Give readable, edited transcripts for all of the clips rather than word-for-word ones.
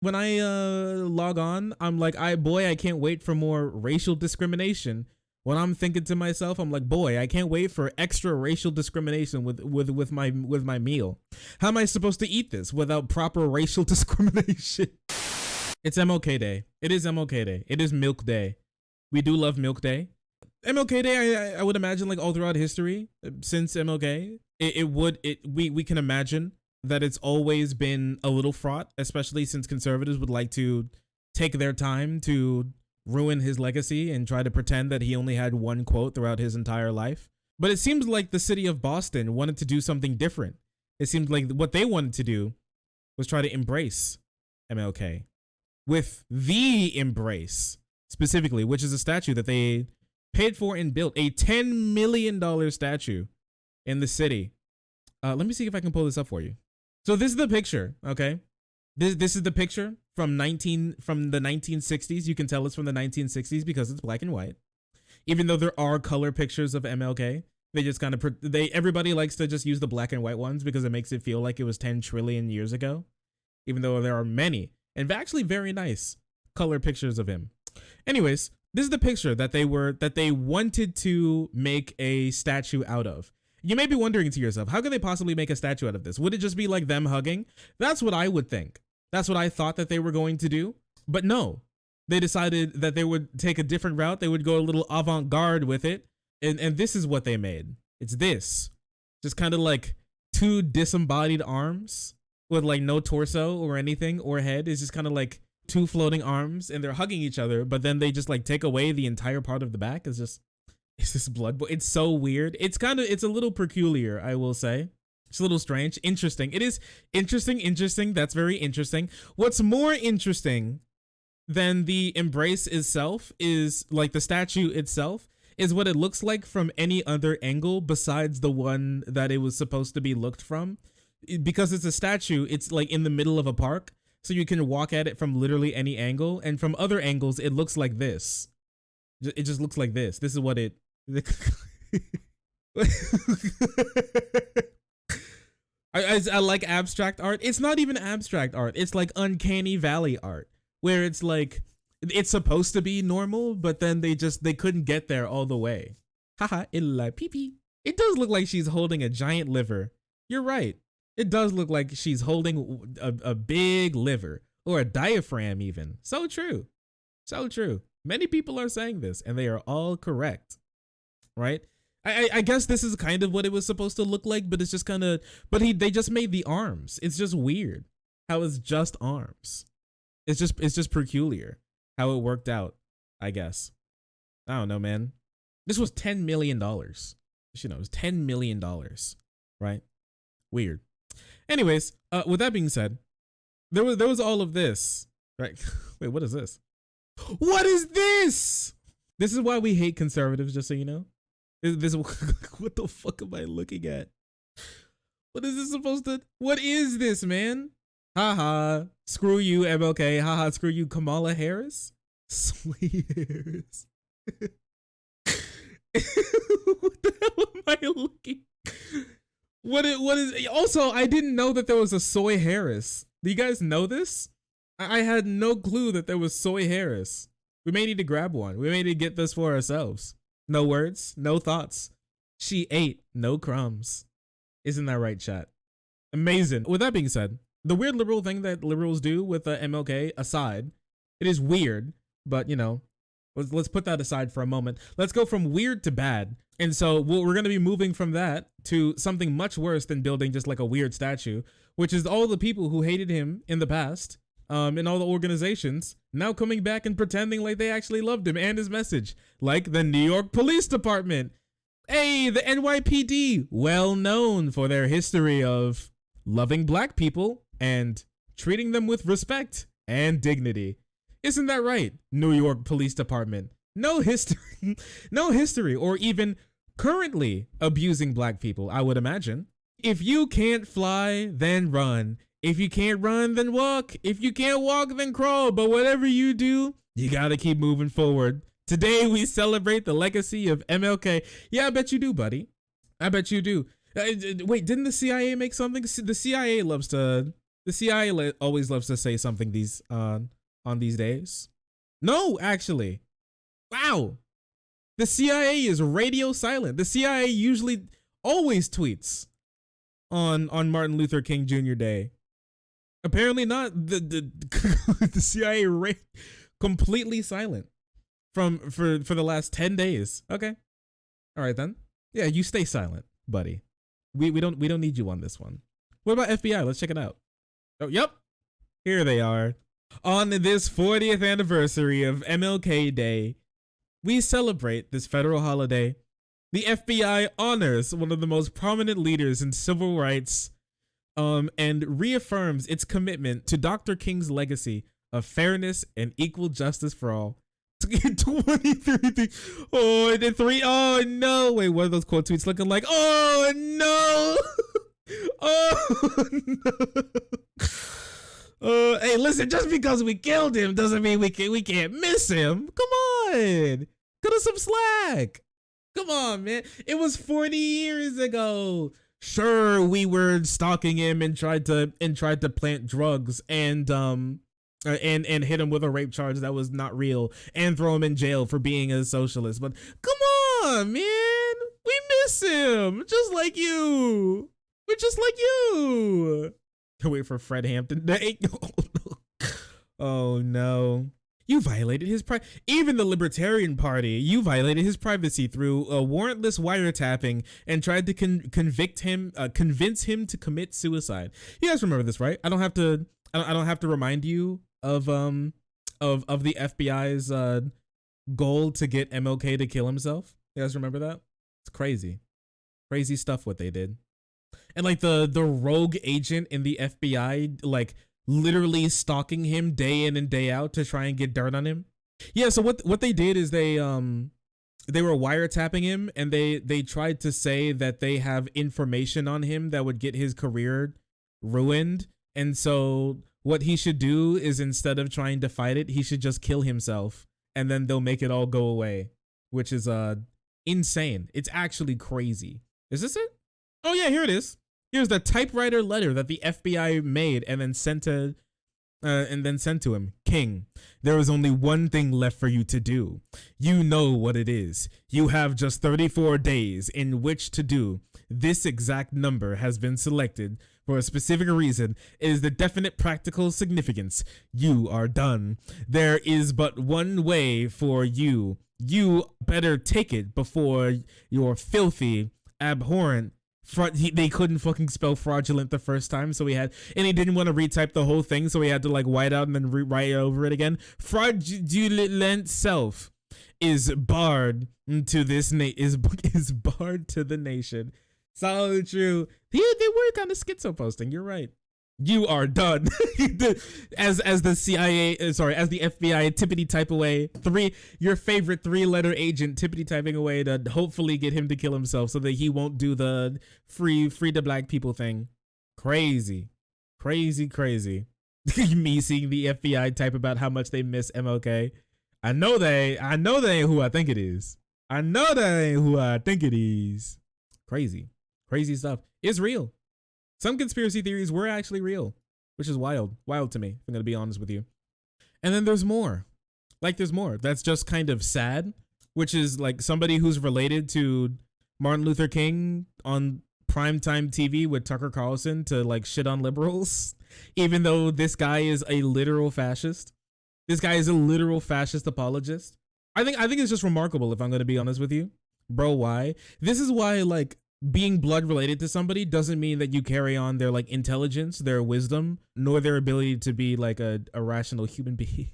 When I log on, I'm like, I can't wait for more racial discrimination. When I'm thinking to myself, I'm like, boy, I can't wait for extra racial discrimination with my meal. How am I supposed to eat this without proper racial discrimination? It's MLK Day. It is MLK Day. It is Milk Day. We do love Milk Day. MLK Day, I would imagine, like all throughout history since MLK, we can imagine that it's always been a little fraught, especially since conservatives would like to take their time to ruin his legacy and try to pretend that he only had one quote throughout his entire life. But it seems like the city of Boston wanted to do something different. It seemed like what they wanted to do was try to embrace MLK with the embrace specifically, which is a statue that they paid for and built, a $10 million statue in the city. Let me see if I can pull this up for you. So this is the picture, okay? This is the picture from the 1960s. You can tell it's from the 1960s because it's black and white. Even though there are color pictures of MLK, they just kind of everybody likes to just use the black and white ones because it makes it feel like it was 10 trillion years ago. Even though there are many and actually very nice color pictures of him. Anyways, this is the picture that they wanted to make a statue out of. You may be wondering to yourself, how could they possibly make a statue out of this? Would it just be like them hugging? That's what I would think. That's what I thought that they were going to do. But no, they decided that they would take a different route. They would go a little avant-garde with it. And this is what they made. It's this. Just kind of like two disembodied arms with like no torso or anything or head. It's just kind of like two floating arms and they're hugging each other. But then they just like take away the entire part of the back. It's this blood. It's so weird. It's a little peculiar, I will say. It's a little strange. Interesting. It is interesting. That's very interesting. What's more interesting than the embrace itself is like the statue itself is what it looks like from any other angle besides the one that it was supposed to be looked from. Because it's a statue, it's like in the middle of a park. So you can walk at it from literally any angle. And from other angles, it looks like this. It just looks like this. This is what it... I like abstract art. It's not even abstract art. It's like uncanny valley art where it's like it's supposed to be normal, but then they couldn't get there all the way. Haha, pee-pee. It does look like she's holding a giant liver. You're right. It does look like she's holding a big liver or a diaphragm even. So true. So true. Many people are saying this and they are all correct. Right? I guess this is kind of what it was supposed to look like, but it's just kind of, they just made the arms. It's just weird how it's just arms. It's just peculiar how it worked out, I guess. I don't know, man. This was $10 million. You know, it was $10 million, right? Weird. Anyways, with that being said, there was all of this, right? Wait, what is this? What is this? This is why we hate conservatives, just so you know. This what the fuck am I looking at? What is this supposed to? What is this, man? Haha, screw you, MLK. Haha, screw you, Kamala Harris. Sweet Harris. What the hell am I looking? What is? Also, I didn't know that there was a Soy Harris. Do you guys know this? I had no clue that there was Soy Harris. We may need to grab one. We may need to get this for ourselves. No words, no thoughts. She ate no crumbs. Isn't that right, chat? Amazing. With that being said, the weird liberal thing that liberals do with MLK aside, it is weird, but you know, let's put that aside for a moment. Let's go from weird to bad. And so we're going to be moving from that to something much worse than building just like a weird statue, which is all the people who hated him in the past. In all the organizations now coming back and pretending like they actually loved him and his message, like the New York Police Department. Hey, the NYPD, well known for their history of loving black people and treating them with respect and dignity. Isn't that right, New York Police Department? No history, no history, or even currently abusing black people, I would imagine. If you can't fly, then run. If you can't run, then walk. If you can't walk, then crawl. But whatever you do, you gotta keep moving forward. Today, we celebrate the legacy of MLK. Yeah, I bet you do, buddy. I bet you do. Wait, didn't the CIA make something? The CIA loves to The CIA always loves to say something these on these days. No, actually, wow. The CIA is radio silent. The CIA usually always tweets on Martin Luther King Jr. Day. Apparently not. The CIA completely silent for the last 10 days. Okay. All right then. Yeah, you stay silent, buddy. We don't need you on this one. What about FBI? Let's check it out. Oh, yep. Here they are. On this 40th anniversary of MLK Day, we celebrate this federal holiday. The FBI honors one of the most prominent leaders in civil rights, and reaffirms its commitment to Dr. King's legacy of fairness and equal justice for all. 23. Oh, and then 3. Oh no! Wait, what are those quote tweets looking like? Oh no! Oh no! Hey, listen. Just because we killed him doesn't mean we can't miss him. Come on, cut us some slack. Come on, man. It was 40 years ago. Sure, we were stalking him and tried to plant drugs and hit him with a rape charge that was not real and throw him in jail for being a socialist. But come on, man. We miss him. Just like you. We're just like you. Wait for Fred Hampton Day. Oh no. You violated his even the Libertarian Party, you violated his privacy through a warrantless wiretapping and tried to convince him to commit suicide. You guys remember this, right? I don't have to remind you of the FBI's goal to get MLK to kill himself. You guys remember that? It's crazy stuff what they did. And like the rogue agent in the FBI, like literally stalking him day in and day out to try and get dirt on him. Yeah, so what they did is they were wiretapping him, and they tried to say that they have information on him that would get his career ruined. And so what he should do is, instead of trying to fight it, he should just kill himself, and then they'll make it all go away, which is insane. It's actually crazy. Is this it? Oh yeah, here it is. Here's the typewriter letter that the FBI made and then sent to him. King, there is only one thing left for you to do. You know what it is. You have just 34 days in which to do. This exact number has been selected for a specific reason. It is the definite practical significance. You are done. There is but one way for you. You better take it before your filthy, abhorrent, they couldn't fucking spell fraudulent the first time, so and he didn't want to retype the whole thing, so he had to like white out and then rewrite over it again. Fraudulent self is barred to this is barred to the nation. So true. They were kind of schizo posting. You're right. You are done. as the CIA, sorry, as the FBI tippity type away your favorite 3-letter agent tippity typing away to hopefully get him to kill himself so that he won't do the free to black people thing. Crazy. Me seeing the FBI type about how much they miss MLK. I know they ain't who I think it is. Crazy stuff. It's real. Some conspiracy theories were actually real, which is wild to me, if I'm going to be honest with you. And then there's more. That's just kind of sad, which is like somebody who's related to Martin Luther King on primetime TV with Tucker Carlson to like shit on liberals, even though this guy is a literal fascist. This guy is a literal fascist apologist. I think it's just remarkable, if I'm going to be honest with you. Bro, why? This is why, like, being blood related to somebody doesn't mean that you carry on their like intelligence, their wisdom, nor their ability to be like a rational human being.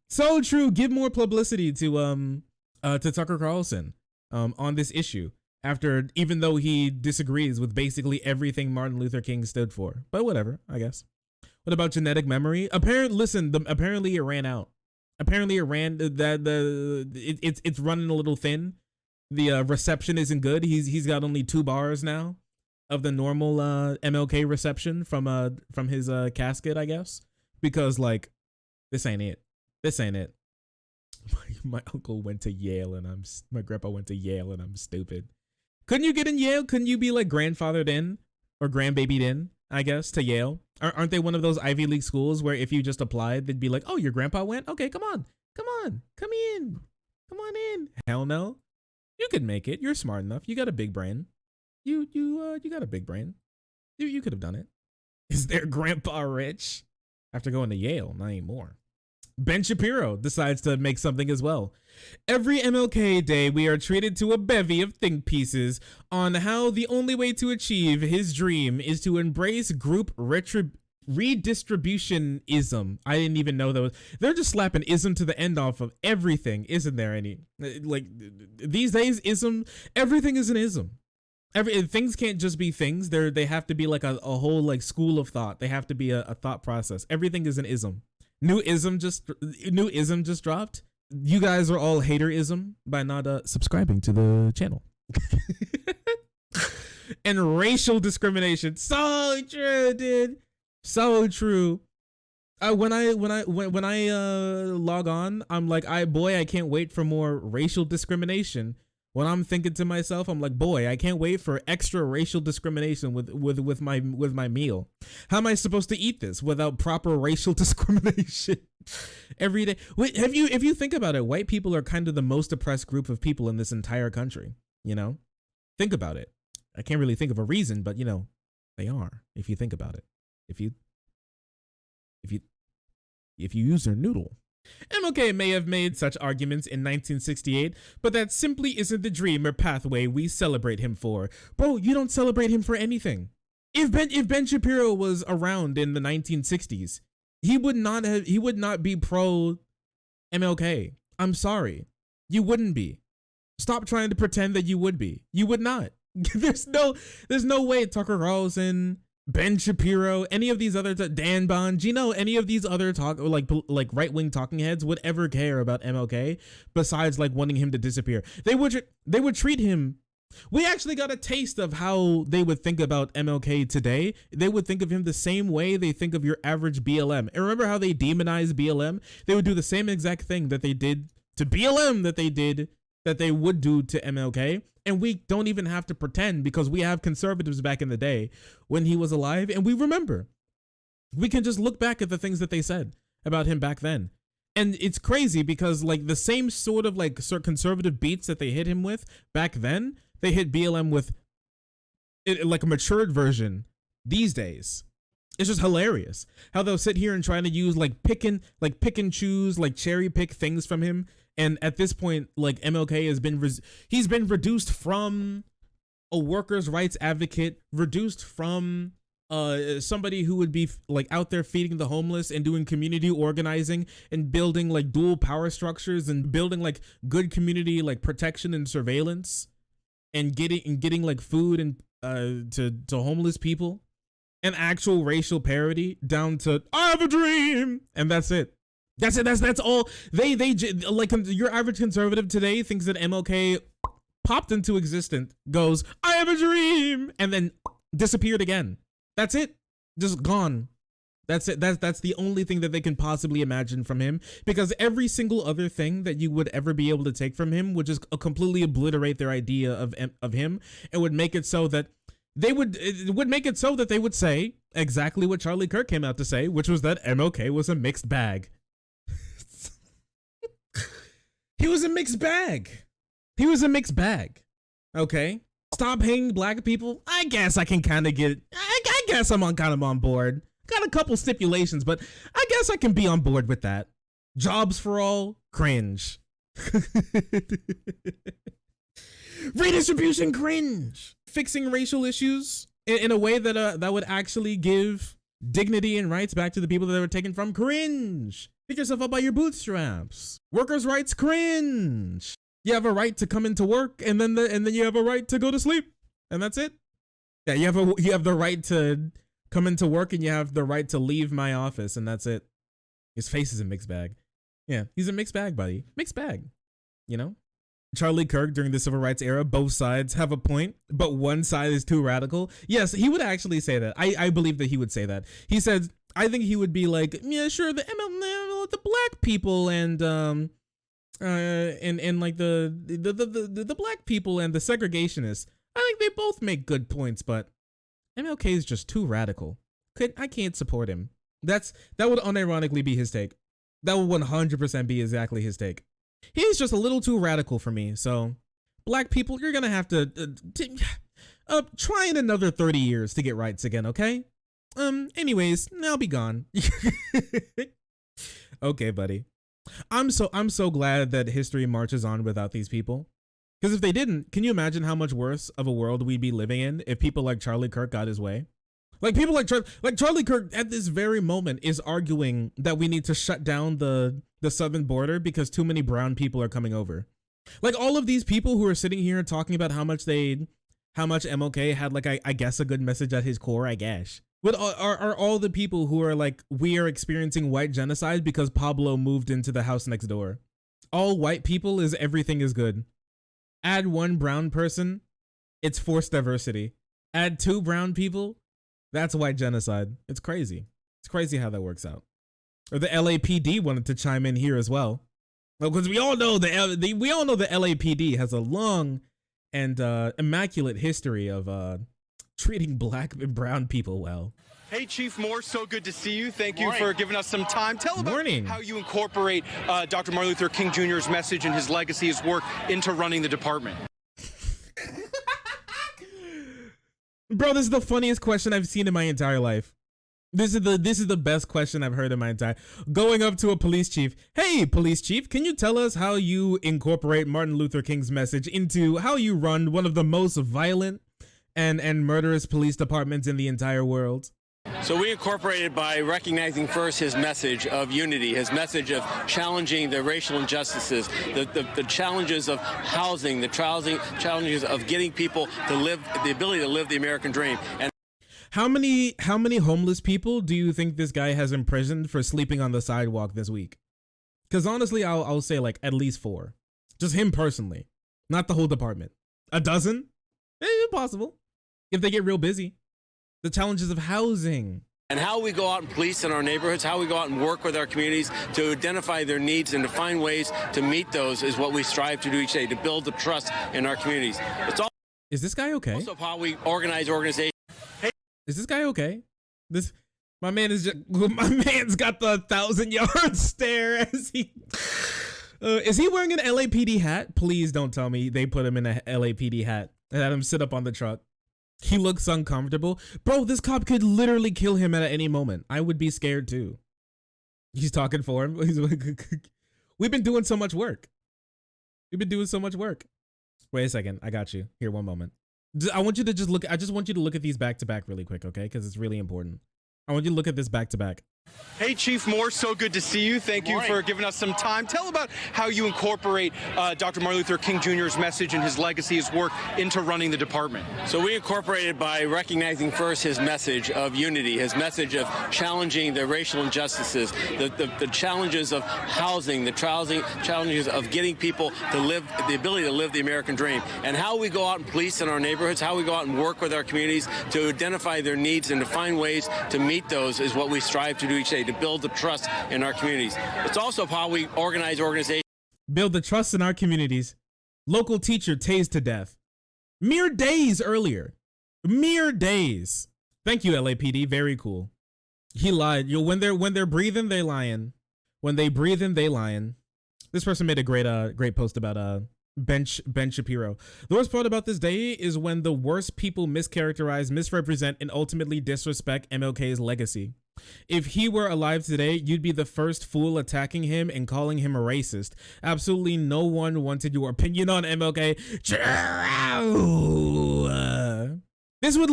So true. Give more publicity to Tucker Carlson on this issue, even though he disagrees with basically everything Martin Luther King stood for. But whatever, I guess. What about genetic memory? Apparently it ran out. Apparently it ran it's running a little thin. The reception isn't good. He's got only 2 bars now of the normal MLK reception from his casket, I guess, because like this ain't it. My uncle went to Yale and my grandpa went to Yale and I'm stupid. Couldn't you get in Yale? Couldn't you be like grandfathered in or grandbabied in, I guess, to Yale. Aren't they one of those Ivy League schools where if you just applied, they'd be like, oh, your grandpa went? Okay, come on, come in, come on in. Hell no. You could make it. You're smart enough. You got a big brain. You got a big brain. You could have done it. Is their grandpa rich? After going to Yale, not anymore. Ben Shapiro decides to make something as well. Every MLK day, we are treated to a bevy of think pieces on how the only way to achieve his dream is to embrace group redistributionism. I didn't even know that was. They're just slapping ism to the end off of everything. Isn't there any? Like these days, everything is an ism. Things can't just be things. They have to be like a whole like school of thought. They have to be a thought process. Everything is an ism. New ism just dropped. You guys are all haterism by not subscribing to the channel. And racial discrimination. So true, dude. So true. When I log on, I'm like, I can't wait for more racial discrimination. When I'm thinking to myself, I'm like, boy, I can't wait for extra racial discrimination with my meal. How am I supposed to eat this without proper racial discrimination every day? Wait, if you think about it, white people are kind of the most oppressed group of people in this entire country. You know, think about it. I can't really think of a reason, but you know, they are. If you think about it, if you use their noodle. MLK may have made such arguments in 1968, but that simply isn't the dream or pathway we celebrate him for. Bro, you don't celebrate him for anything. If Ben Shapiro was around in the 1960s, he would not be pro MLK. I'm sorry. You wouldn't be. Stop trying to pretend that you would be. You would not. There's no way Tucker Carlson, Ben Shapiro, any of these other Dan Bongino, any of these other like right-wing talking heads would ever care about MLK besides like wanting him to disappear. They would treat him. We actually got a taste of how they would think about MLK today. They would think of him the same way they think of your average BLM. And remember how they demonized BLM? They would do the same exact thing that they did to BLM that they would do to MLK. And we don't even have to pretend because we have conservatives back in the day when he was alive. And we remember. We can just look back at the things that they said about him back then. And it's crazy because like the same sort of like conservative beats that they hit him with back then, they hit BLM with like a matured version these days. It's just hilarious how they'll sit here and try to use pick and choose, like cherry pick things from him. And at this point, like MLK has been, he's been reduced from a workers' rights advocate, reduced from somebody who would be like out there feeding the homeless and doing community organizing and building like dual power structures and building like good community like protection and surveillance and getting like food and to homeless people and actual racial parity down to I have a dream and that's it. That's all. They like your average conservative today thinks that MLK popped into existence, goes, I have a dream, and then disappeared again. That's it. Just gone. That's it. That's the only thing that they can possibly imagine from him, because every single other thing that you would ever be able to take from him would just completely obliterate their idea of him and would make it so that they would say exactly what Charlie Kirk came out to say, which was that MLK was a mixed bag. He was a mixed bag. He was a mixed bag. Okay. Stop hating black people. I guess I can kind of get, I guess I'm kind of on board. Got a couple stipulations, but I guess I can be on board with that. Jobs for all, cringe. Redistribution, cringe. Fixing racial issues in a way that would actually give dignity and rights back to the people that were taken from, cringe. Pick yourself up by your bootstraps. Workers' rights, cringe. You have a right to come into work, and then you have a right to go to sleep, and that's it. Yeah, you have the right to come into work, and you have the right to leave my office, and that's it. His face is a mixed bag. Yeah, he's a mixed bag, buddy. Mixed bag. You know? Charlie Kirk during the civil rights era, both sides have a point, but one side is too radical. Yes, he would actually say that. I believe that he would say that. He said, I think he would be like, yeah, sure, the black people and like the black people and the segregationists, I think they both make good points, but MLK is just too radical. I can't support him. That would unironically be his take. That would 100% be exactly his take. He's just a little too radical for me. So, black people, you're gonna have to try in another 30 years to get rights again, okay? Anyways, I'll be gone. Okay, buddy. I'm so glad that history marches on without these people. Because if they didn't, can you imagine how much worse of a world we'd be living in if people like Charlie Kirk got his way? Like people like Charlie Kirk at this very moment is arguing that we need to shut down the southern border because too many brown people are coming over. Like all of these people who are sitting here talking about how much MLK had like I guess a good message at his core, I guess. But are all the people who are like, we are experiencing white genocide because Pablo moved into the house next door. All white people is everything is good. Add one brown person, it's forced diversity. Add two brown people, that's white genocide. It's crazy. It's crazy how that works out. Or the LAPD wanted to chime in here as well. Because we all know the LAPD has a long and immaculate history of treating black and brown people well. Hey, Chief Moore, so good to see you. Thank you for giving us some time. Tell about how you incorporate Dr. Martin Luther King Jr.'s message and his legacy, his work into running the department. Bro, this is the funniest question I've seen in my entire life. This is the best question I've heard in my entire. Going up to a police chief. Hey, police chief, can you tell us how you incorporate Martin Luther King's message into how you run one of the most violent and murderous police departments in the entire world? So we incorporated by recognizing first his message of unity, his message of challenging the racial injustices, the challenges of housing, the challenges of getting people to live, the ability to live the American dream. And how many homeless people do you think this guy has imprisoned for sleeping on the sidewalk this week? Because honestly, I'll say like at least 4. Just him personally, not the whole department. A dozen? Possible. If they get real busy. The challenges of housing. And how we go out and police in our neighborhoods, how we go out and work with our communities to identify their needs and to find ways to meet those is what we strive to do each day, to build the trust in our communities. It's all. Is this guy okay? Also how we organize organizations. Hey, is this guy okay? My man's got the 1,000-yard stare as he. Is he wearing an LAPD hat? Please don't tell me they put him in a LAPD hat and had him sit up on the truck. He looks uncomfortable. Bro, this cop could literally kill him at any moment. I would be scared too. He's talking for him. He's like, we've been doing so much work. Wait a second. I got you. Here, one moment. I want you to just look. I just want you to look at these back to back really quick, okay? Because it's really important. I want you to look at this back to back. Hey, Chief Moore, so good to see you. Thank you for giving us some time. Tell about how you incorporate Dr. Martin Luther King Jr.'s message and his legacy, his work into running the department. So we incorporated by recognizing first his message of unity, his message of challenging the racial injustices, the challenges of housing, the challenges of getting people to live, the ability to live the American dream, and how we go out and police in our neighborhoods, how we go out and work with our communities to identify their needs and to find ways to meet those is what we strive to do each day, to build the trust in our communities. It's also how we organize organizations. Build the trust in our communities. Local teacher tased to death. Mere days earlier. Mere days. Thank you, LAPD. Very cool. He lied. When they're breathing, they lying. When they breathing, they lying. This person made a great post about Ben Shapiro. The worst part about this day is when the worst people mischaracterize, misrepresent, and ultimately disrespect MLK's legacy. If he were alive today, you'd be the first fool attacking him and calling him a racist. Absolutely no one wanted your opinion on MLK. This would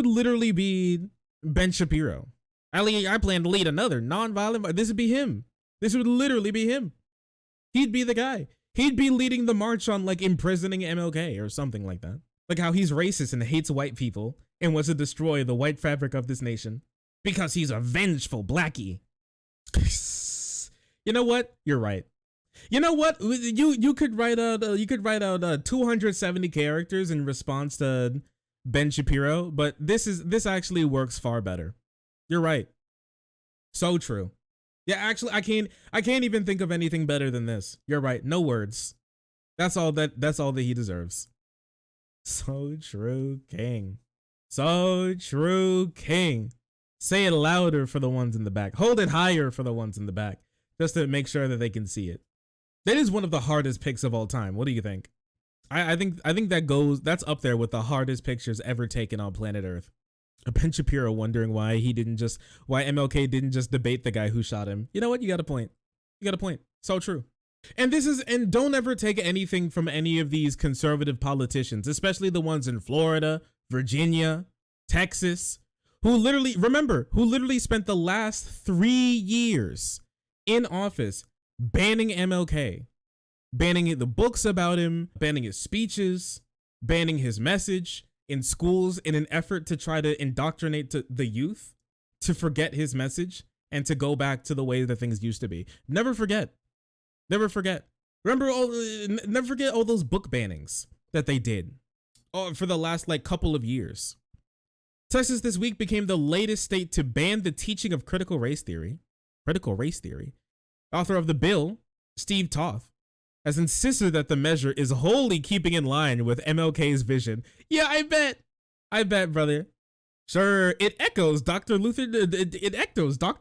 literally be Ben Shapiro. I plan to lead another nonviolent. This would be him. This would literally be him. He'd be the guy. He'd be leading the march on like imprisoning MLK or something like that. Like how he's racist and hates white people and wants to destroy the white fabric of this nation. Because he's a vengeful blackie. You know what? You're right. You know what? You could write out 270 characters in response to Ben Shapiro, but this actually works far better. You're right. So true. Yeah, actually, I can't even think of anything better than this. You're right. No words. That's all that he deserves. So true, King. So true, King. Say it louder for the ones in the back. Hold it higher for the ones in the back, just to make sure that they can see it. That is one of the hardest picks of all time. What do you think? I think that's up there with the hardest pictures ever taken on planet Earth. Ben Shapiro wondering why MLK didn't just debate the guy who shot him. You know what? You got a point. So true. And don't ever take anything from any of these conservative politicians, especially the ones in Florida, Virginia, Texas, who literally spent the last 3 years in office banning MLK, banning the books about him, banning his speeches, banning his message in schools in an effort to try to indoctrinate the youth to forget his message and to go back to the way that things used to be. Never forget. Never forget all those book bannings that they did for the last couple of years. Texas this week became the latest state to ban the teaching of critical race theory. Author of the bill, Steve Toth, has insisted that the measure is wholly keeping in line with MLK's vision. Yeah, I bet, brother. Sure, it echoes Dr.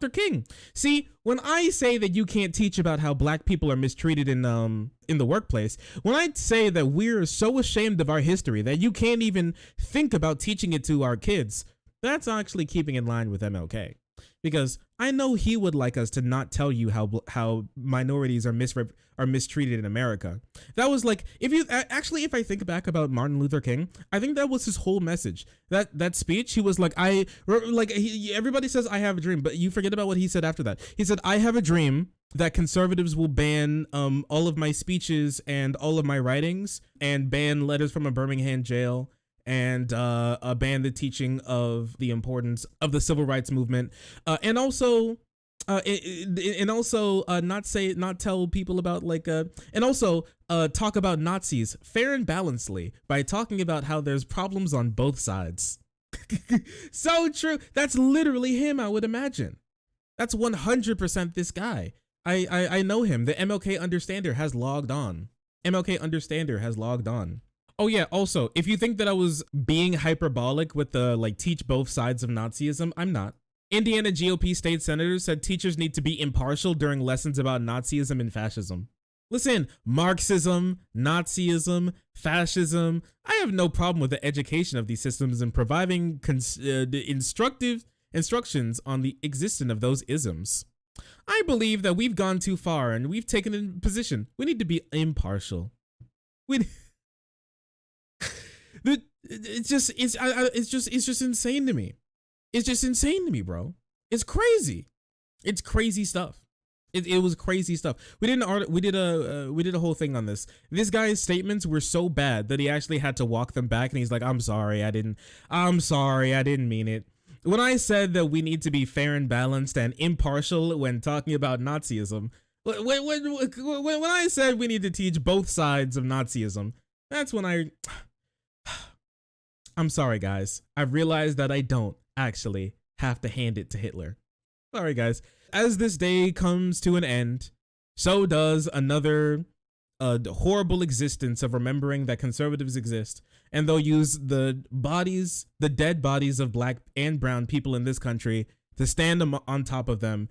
King. See, when I say that you can't teach about how black people are mistreated in the workplace, when I say that we're so ashamed of our history that you can't even think about teaching it to our kids, that's actually keeping in line with MLK. Because I know he would like us to not tell you how minorities are mistreated in America. That was if I think back about Martin Luther King, I think that was his whole message. That speech, he was everybody says I have a dream, but you forget about what he said after that. He said, I have a dream that conservatives will ban all of my speeches and all of my writings and ban letters from a Birmingham jail and ban the teaching of the importance of the civil rights movement, and also not tell people about and also talk about Nazis fair and balancedly by talking about how there's problems on both sides. So true. That's literally him, I would imagine. That's 100% this guy. I know him. The MLK Understander has logged on. Oh yeah, also, if you think that I was being hyperbolic with the teach both sides of Nazism, I'm not. Indiana GOP state senators said teachers need to be impartial during lessons about Nazism and fascism. Listen, Marxism, Nazism, fascism, I have no problem with the education of these systems and providing instructive instructions on the existence of those isms. I believe that we've gone too far and we've taken a position. We need to be impartial. It's just insane to me. It's just insane to me, bro. It's crazy. It's crazy stuff. It was crazy stuff. We did a whole thing on this. This guy's statements were so bad that he actually had to walk them back, and he's like, I'm sorry, I didn't mean it. When I said that we need to be fair and balanced and impartial when talking about Nazism, when I said we need to teach both sides of Nazism, that's when I'm sorry, guys. I've realized that I don't actually have to hand it to Hitler. Sorry, guys. As this day comes to an end, so does another horrible existence of remembering that conservatives exist, and they'll use the dead bodies of black and brown people in this country to stand on top of them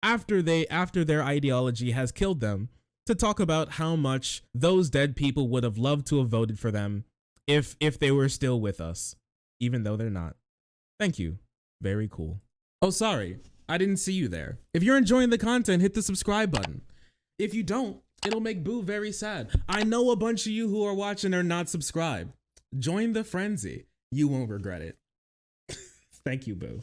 after their ideology has killed them, to talk about how much those dead people would have loved to have voted for them if they were still with us, even though they're not. Thank you. Very cool. Oh, sorry. I didn't see you there. If you're enjoying the content, hit the subscribe button. If you don't, it'll make Boo very sad. I know a bunch of you who are watching are not subscribed. Join the frenzy. You won't regret it. Thank you, Boo.